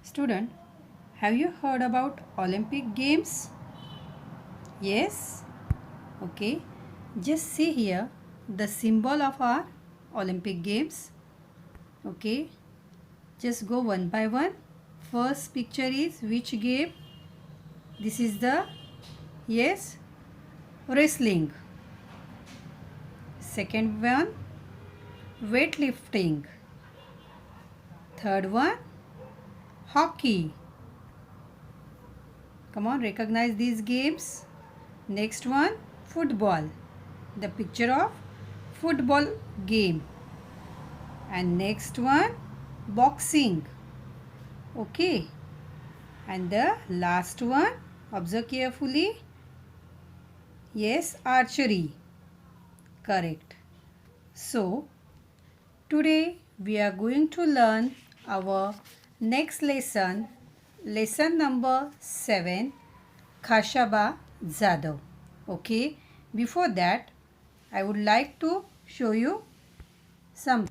Student, have you heard about Olympic Games? Yes? Okay. Just see here the symbol of our Olympic Games. Okay. Just go one by one. First picture is which game? This is the, yes, wrestling. Second one, weightlifting. Third one, hockey. Come on, recognize these games. Next one, football. The picture of football game. And next one, boxing. Okay. And the last one, observe carefully. Yes, archery. Correct. So, today we are going to learn our next lesson, lesson number 7, Khashaba Jadhav. Okay. Before that, I would like to show you some.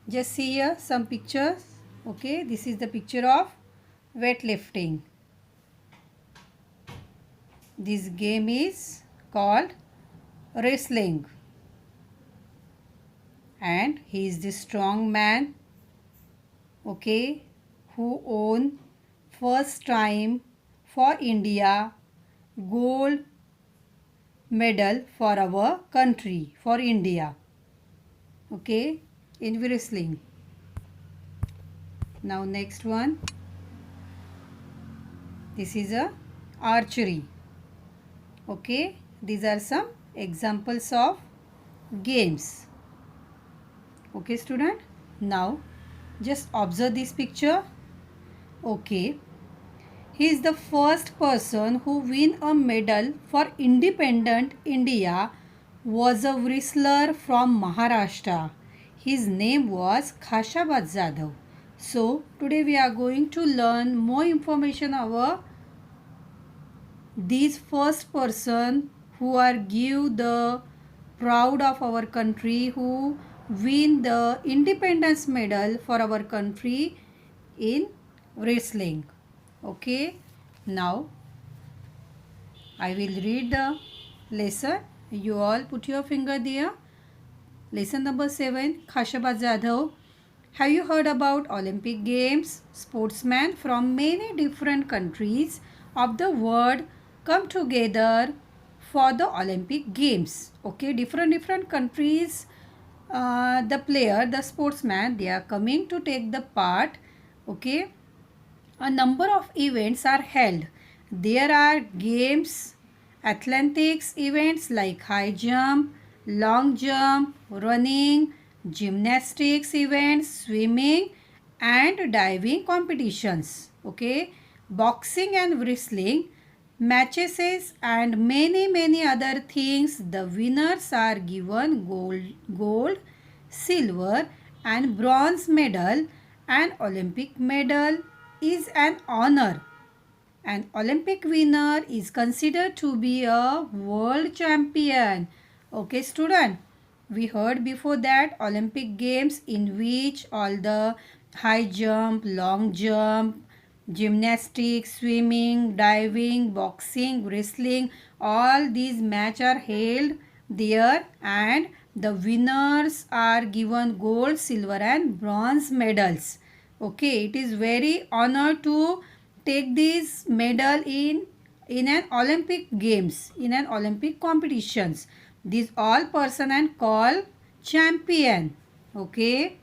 Just see here some pictures. Okay, this is the picture of weightlifting. This game is called wrestling. And he is the strong man, okay, who won first time for India gold medal for our country, for India. Okay, in wrestling. Now next one. This is a archery. Okay, these are some examples of games. Okay, student. Now just observe this picture. Okay, he is the first person who win a medal for independent India, was a wrestler from Maharashtra. His name was Khashaba Jadhav. So today we are going to learn more information about these first person who are give the proud of our country, who win the independence medal for our country in wrestling. Okay, now I will read the lesson. You all put your finger there. Lesson number 7, Khashaba Jadhav. Have you heard about Olympic Games? Sportsmen from many different countries of the world come together for the Olympic Games. Okay, different countries, the sportsman, they are coming to take the part. Okay, a number of events are held. There are games, athletics events like high jump, long jump, running, gymnastics events, swimming and diving competitions. Okay, boxing and wrestling matches and many other things. The winners are given gold, silver and bronze medal. An Olympic medal is an honor. An Olympic winner is considered to be a world champion. Okay, student. We heard before that Olympic games in which all the high jump, long jump, gymnastics, swimming, diving, boxing, wrestling, all these match are held there, and the winners are given gold, silver and bronze medals. Okay, it is very honor to take this medal in an Olympic games, in an Olympic competitions. These all person and called champion. Okay.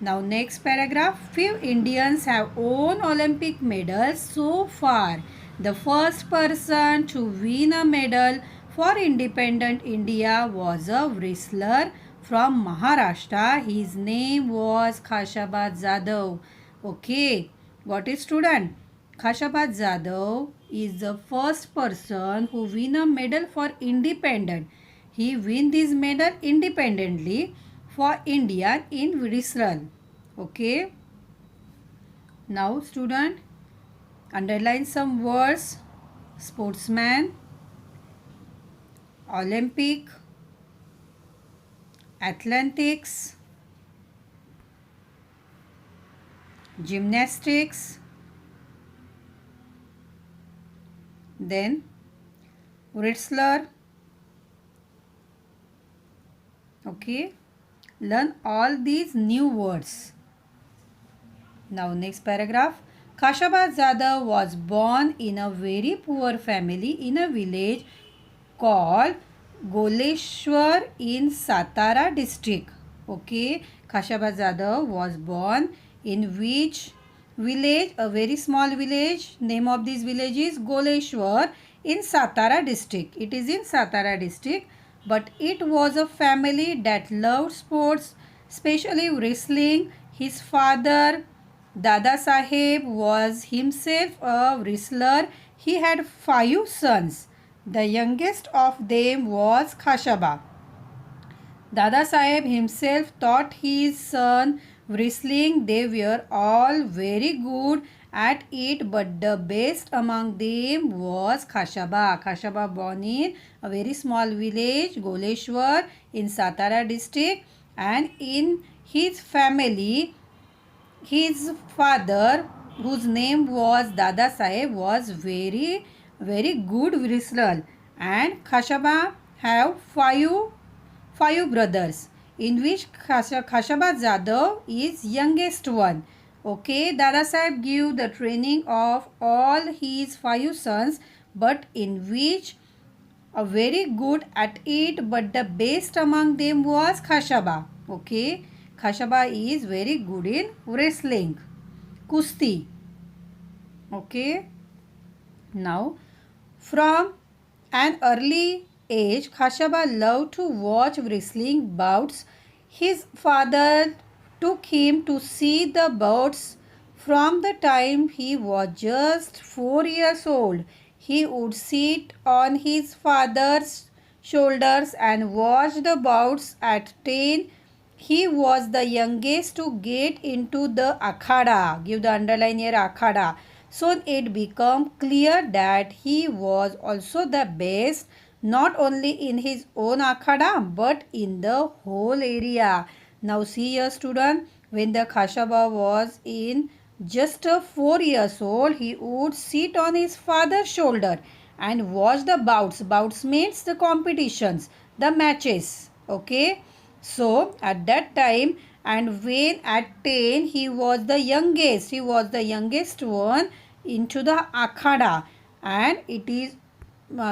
Now next paragraph. Few Indians have won Olympic medals so far. The first person to win a medal for independent India was a wrestler from Maharashtra. His name was Khashaba Jadhav. Okay. What is student? Khashaba Jadhav is the first person who win a medal for independent. He win this medal independently for India in wrestling. Okay. Now student, underline some words. Sportsman, Olympic, athletics, gymnastics, then wrestler. Okay, learn all these new words. Now next paragraph. Khashabaz Zada was born in a very poor family in a village called Goleshwar in Satara district. Okay, Khashabaz Zada was born in which village? A very small village. Name of this village is Goleshwar in Satara district. It is in Satara district, but it was a family that loved sports, especially wrestling. His father Dada Saheb was himself a wrestler. He had 5 sons. The youngest of them was Khashaba. Dada Saheb himself taught his son wrestling. They were all very good at it, but the best among them was Khashaba. Khashaba born in a very small village, Goleshwar, in Satara district, and in his family, his father, whose name was Dada Saheb, was very good wrestler, and Khashaba have five brothers, in which Khashaba Jadhav is youngest one. Okay, Dada Saheb give the training of all his 5 sons, but in which a very good at it, but the best among them was Khashaba. Okay, Khashaba is very good in wrestling, kusti. Okay, now from an early age, Khashaba loved to watch wrestling bouts. His father took him to see the bouts from the time he was just 4 years old. He would sit on his father's shoulders and watch the bouts. At 10, he was the youngest to get into the akhada. Give the underline here, akhada. Soon it became clear that he was also the best, not only in his own akhada but in the whole area. Now see here student, when the Khashaba was in just 4 years old, he would sit on his father's shoulder and watch the bouts. Bouts means the competitions, the matches. Okay. So at that time, and when at 10 he was the youngest one into the akhada, and it is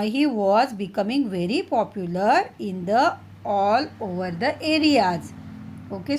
he was becoming very popular in the all over the areas. Okay.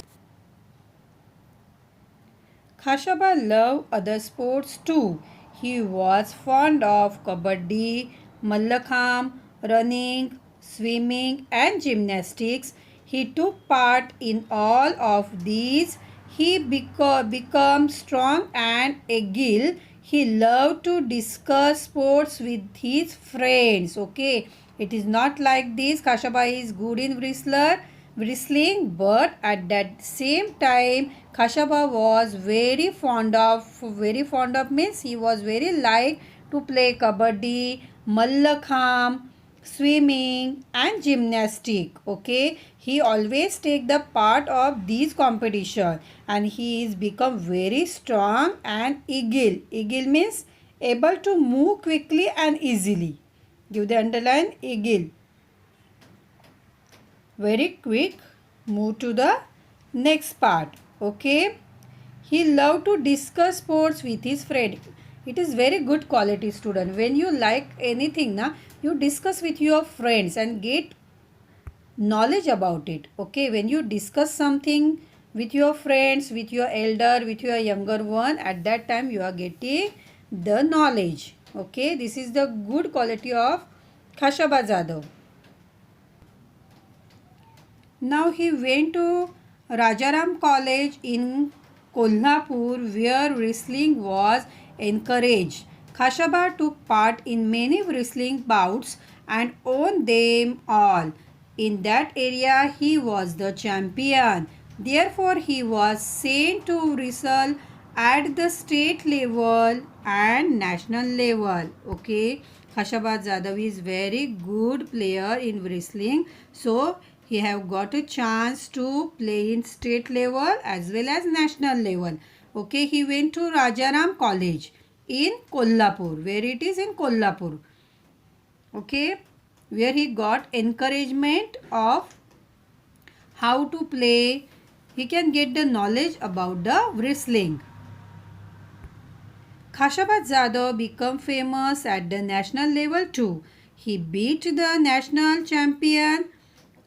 Khashaba loved other sports too. He was fond of kabaddi, mallakham, running, swimming and gymnastics. He took part in all of these. He became strong and agile. He loved to discuss sports with his friends. Okay, it is not like this. Khashaba is good in wrestling, but at that same time Khashaba was very fond of means he was very like to play kabaddi, mallakham, swimming and gymnastic. Okay, he always take the part of these competition, and he is become very strong and agile means able to move quickly and easily. Give the underline, agile, very quick. Move to the next part. Okay, he loved to discuss sports with his friend. It is very good quality student. When you like anything na, you discuss with your friends and get knowledge about it. Okay, when you discuss something with your friends, with your elder, with your younger one, at that time you are getting the knowledge. Okay, this is the good quality of Khashaba Jadhav. Now he went to Rajaram College in Kolhapur, where wrestling was encouraged. Khashaba took part in many wrestling bouts and won them all. In that area he was the champion. Therefore he was sent to wrestle at the state level and national level. Okay, Khashaba Jadhav is very good player in wrestling. So he have got a chance to play in state level as well as national level. Okay, he went to Rajaram College in Kolhapur, where it is in Kolhapur. Okay, where he got encouragement of how to play. He can get the knowledge about the wrestling. Khashabaz Jadhav became famous at the national level too. He beat the national champion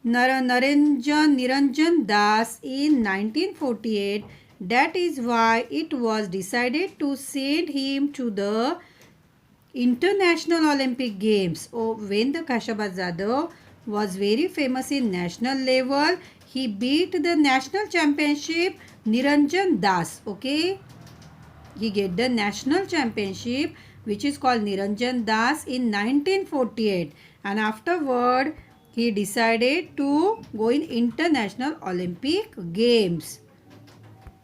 Niranjan Das in 1948. That is why it was decided to send him to the International Olympic Games. Oh, when the Khashabaz Jadhav was very famous in national level, he beat the national championship Niranjan Das. Okay, he get the national championship which is called Niranjan Das in 1948, and afterward he decided to go in International Olympic Games.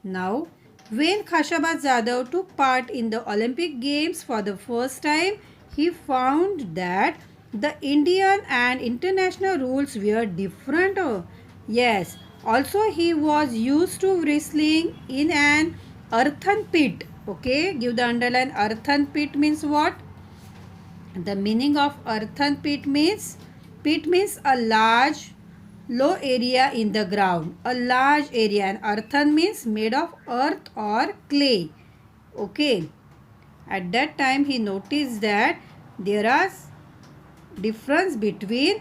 Now, when Khashabaz Jadhav took part in the Olympic Games for the first time, he found that the Indian and international rules were different. Oh, yes, also he was used to wrestling in an earthen pit. Okay, give the underline. Earthen pit means what? The meaning of earthen pit means a large low area in the ground, a large area, and earthen means made of earth or clay. Okay, at that time he noticed that there are difference between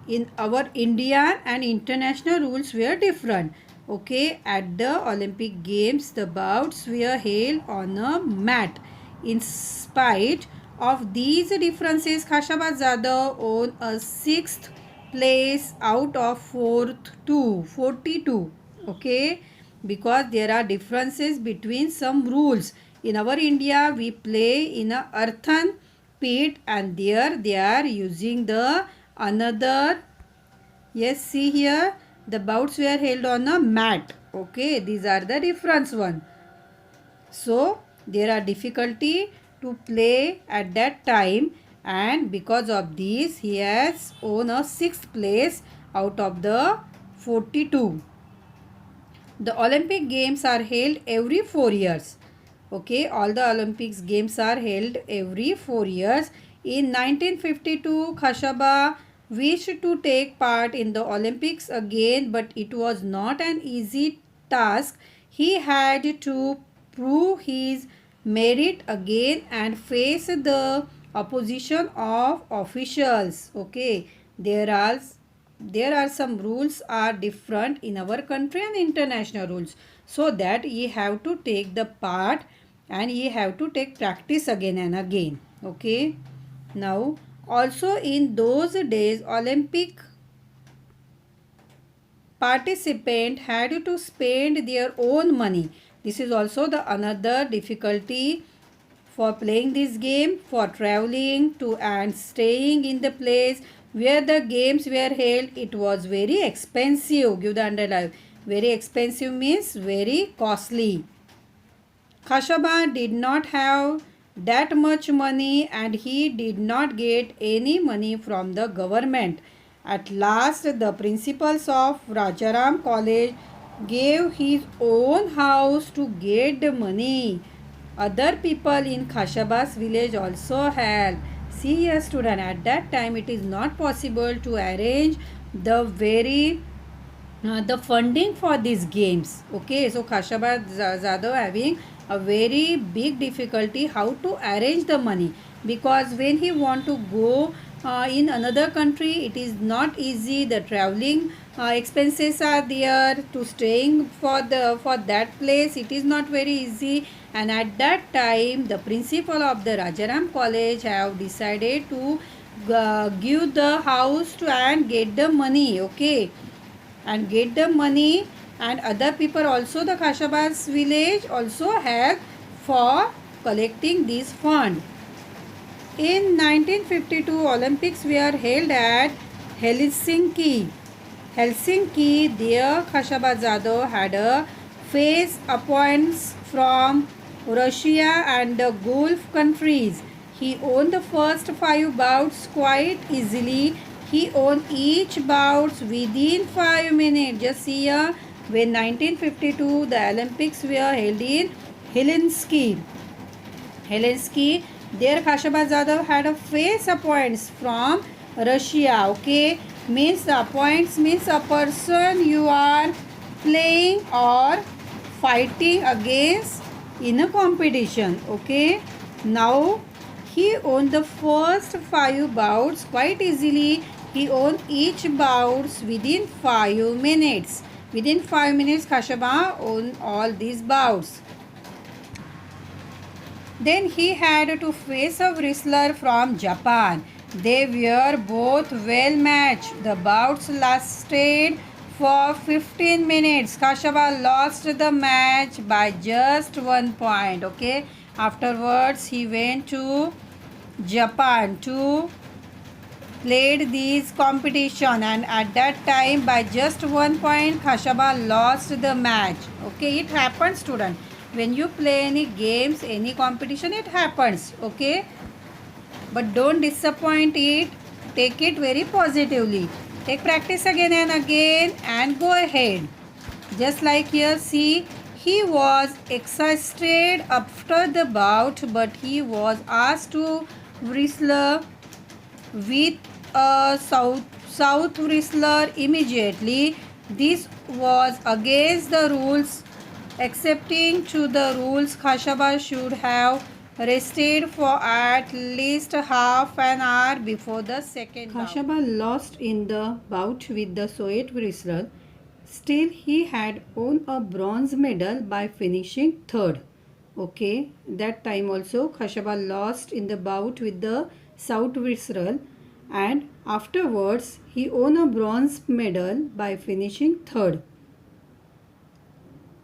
in our Indian and international rules were different. Okay, at the Olympic Games the bouts were held on a mat. In spite of these differences, Khashabaz Jadhav won a sixth place out of 42. Okay, because there are differences between some rules. In our India we play in a earthen pit, and there they are using the another. Yes, see here the bouts were held on a mat. Okay, these are the difference one. So there are difficulty to play at that time, and because of this he has won a sixth place out of the 42. The Olympic Games are held every 4 years. Okay, all the Olympics games are held every 4 years. In 1952, Khashabaz wished to take part in the Olympics again, but it was not an easy task. He had to prove his merit again and face the opposition of officials. Okay, there are some rules are different in our country and international rules, so that ye have to take the part and ye have to take practice again and again. Okay, now also in those days Olympic participant had to spend their own money. This is also the another difficulty for playing this game, for traveling to and staying in the place where the games were held. It was very expensive. Give the underline. Very expensive means very costly. Khashabaz did not have that much money, and he did not get any money from the government. At last, the principals of Rajaram College gave his own house to get the money. Other people in Khashabaz village also helped. See a student, at that time it is not possible to arrange the funding for these games. Okay, so Khashabaz Jadhav having a very big difficulty how to arrange the money, because when he want to go in another country it is not easy. The traveling expenses are there, to staying for that place it is not very easy. And at that time the principal of the Rajaram College have decided to give the house to and get the money. Okay, and get the money, and other people also, the Khashabaz village also help for collecting this fund. In 1952 Olympics were held at Helsinki. There Khashabaz Jadhav had a face appointments from Russia and the Gulf countries. He won the first 5 bouts quite easily. He won each bouts within 5 minutes. Just see here, when 1952 the Olympics were held in Helsinki. Helsinki, there Khashabaz Jadhav had a face appoints from Russia. Okay, means the appoints means a person you are playing or fighting against in a competition. Okay, now he won the first 5 bouts quite easily. He won each bouts within 5 minutes. Within 5 minutes, Khashabaz won all these bouts. Then he had to face a wrestler from Japan. They were both well matched. The bouts lasted for 15 minutes. Khashabaz lost the match by just 1 point. Okay. Afterwards, he went to Japan to played this competition, and at that time by just 1 point Khashabaz lost the match. Okay, it happens, student. When you play any games, any competition, it happens. Okay, but don't disappoint it. Take it very positively. Take practice again and again and go ahead. Just like here, see, he was exhausted after the bout, but he was asked to wrestle with a south wrestler immediately. This was against the rules. Accepting to the rules, Khashabaz should have rested for at least half an hour before the second bout. Khashabaz lost in the bout with the Soviet wrestler. Still, he had won a bronze medal by finishing third. Okay, that time also Khashabaz lost in the bout with the South wrestler, and afterwards he won a bronze medal by finishing third.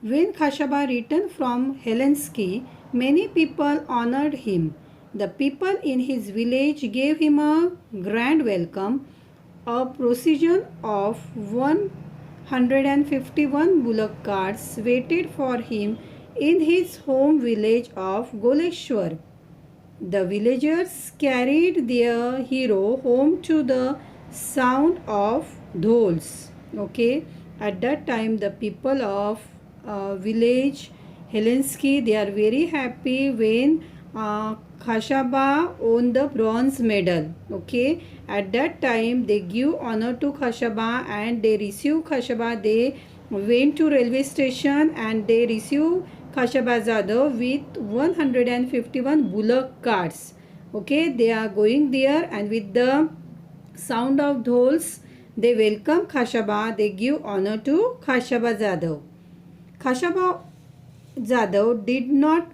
When Khashabaz returned from Helsinki, many people honored him. The people in his village gave him a grand welcome. A procession of 151 bullock carts waited for him in his home village of Goleshwar. The villagers carried their hero home to the sound of dhols. Okay, at that time the people of village Helsinki, they are very happy when Khashabaz won the bronze medal. Okay, at that time they give honor to Khashabaz and they receive Khashabaz. They went to railway station and they receive Khashabaz Jadhav with 151 bullock carts. Okay, they are going there and with the sound of dhols they welcome Khashabaz. They give honor to Khashabaz Jadhav. Khashabaz Jadhav did not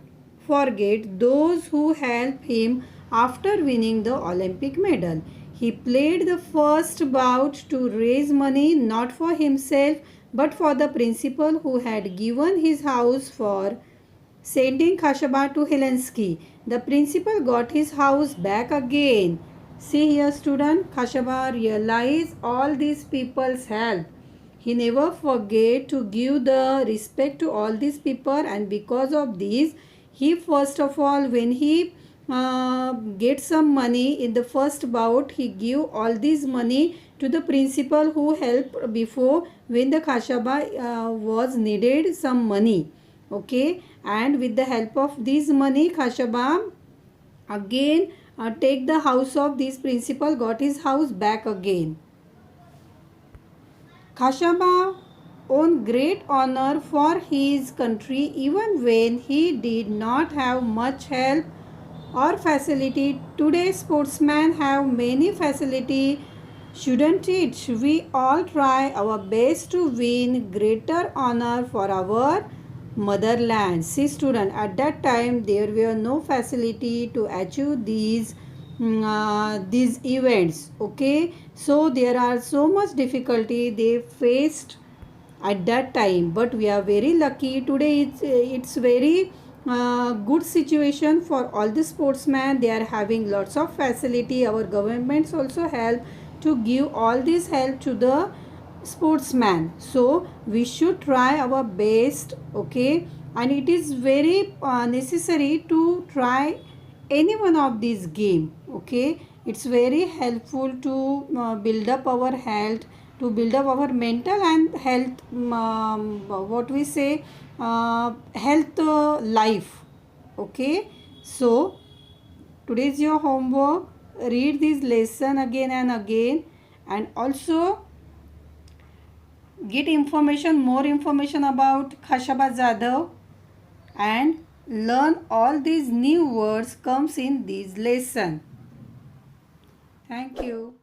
forget those who helped him after winning the Olympic medal. He played the first bout to raise money not for himself but for the principal who had given his house for sending Khashabaz to Helsinki. The principal got his house back again. See here, student, Khashabaz realized all these people's help. He never forget to give the respect to all these people, and because of this, he first of all, when he get some money in the first bout, he give all this money to the principal who helped before when the Khashabaz was needed some money. Okay, and with the help of this money, Khashabaz again take the house of this principal, got his house back again. Khashabaz won great honor for his country even when he did not have much help or facility. Today sportsmen have many facility, shouldn't it? We all try our best to win greater honor for our motherland. See, student, at that time there were no facility to achieve these events. Okay, so there are so much difficulty they faced at that time, but we are very lucky today. It's very good situation for all the sportsmen. They are having lots of facility. Our governments also help to give all this help to the sportsman, so we should try our best. Okay, and it is very necessary to try any one of these game. Okay, it's very helpful to build up our health to build up our mental and health, what we say, health life. Okay, so today's your homework. Read this lesson again and again, and also get information, more information about Khashabaz Jadhav, and learn all these new words comes in this lesson. Thank you.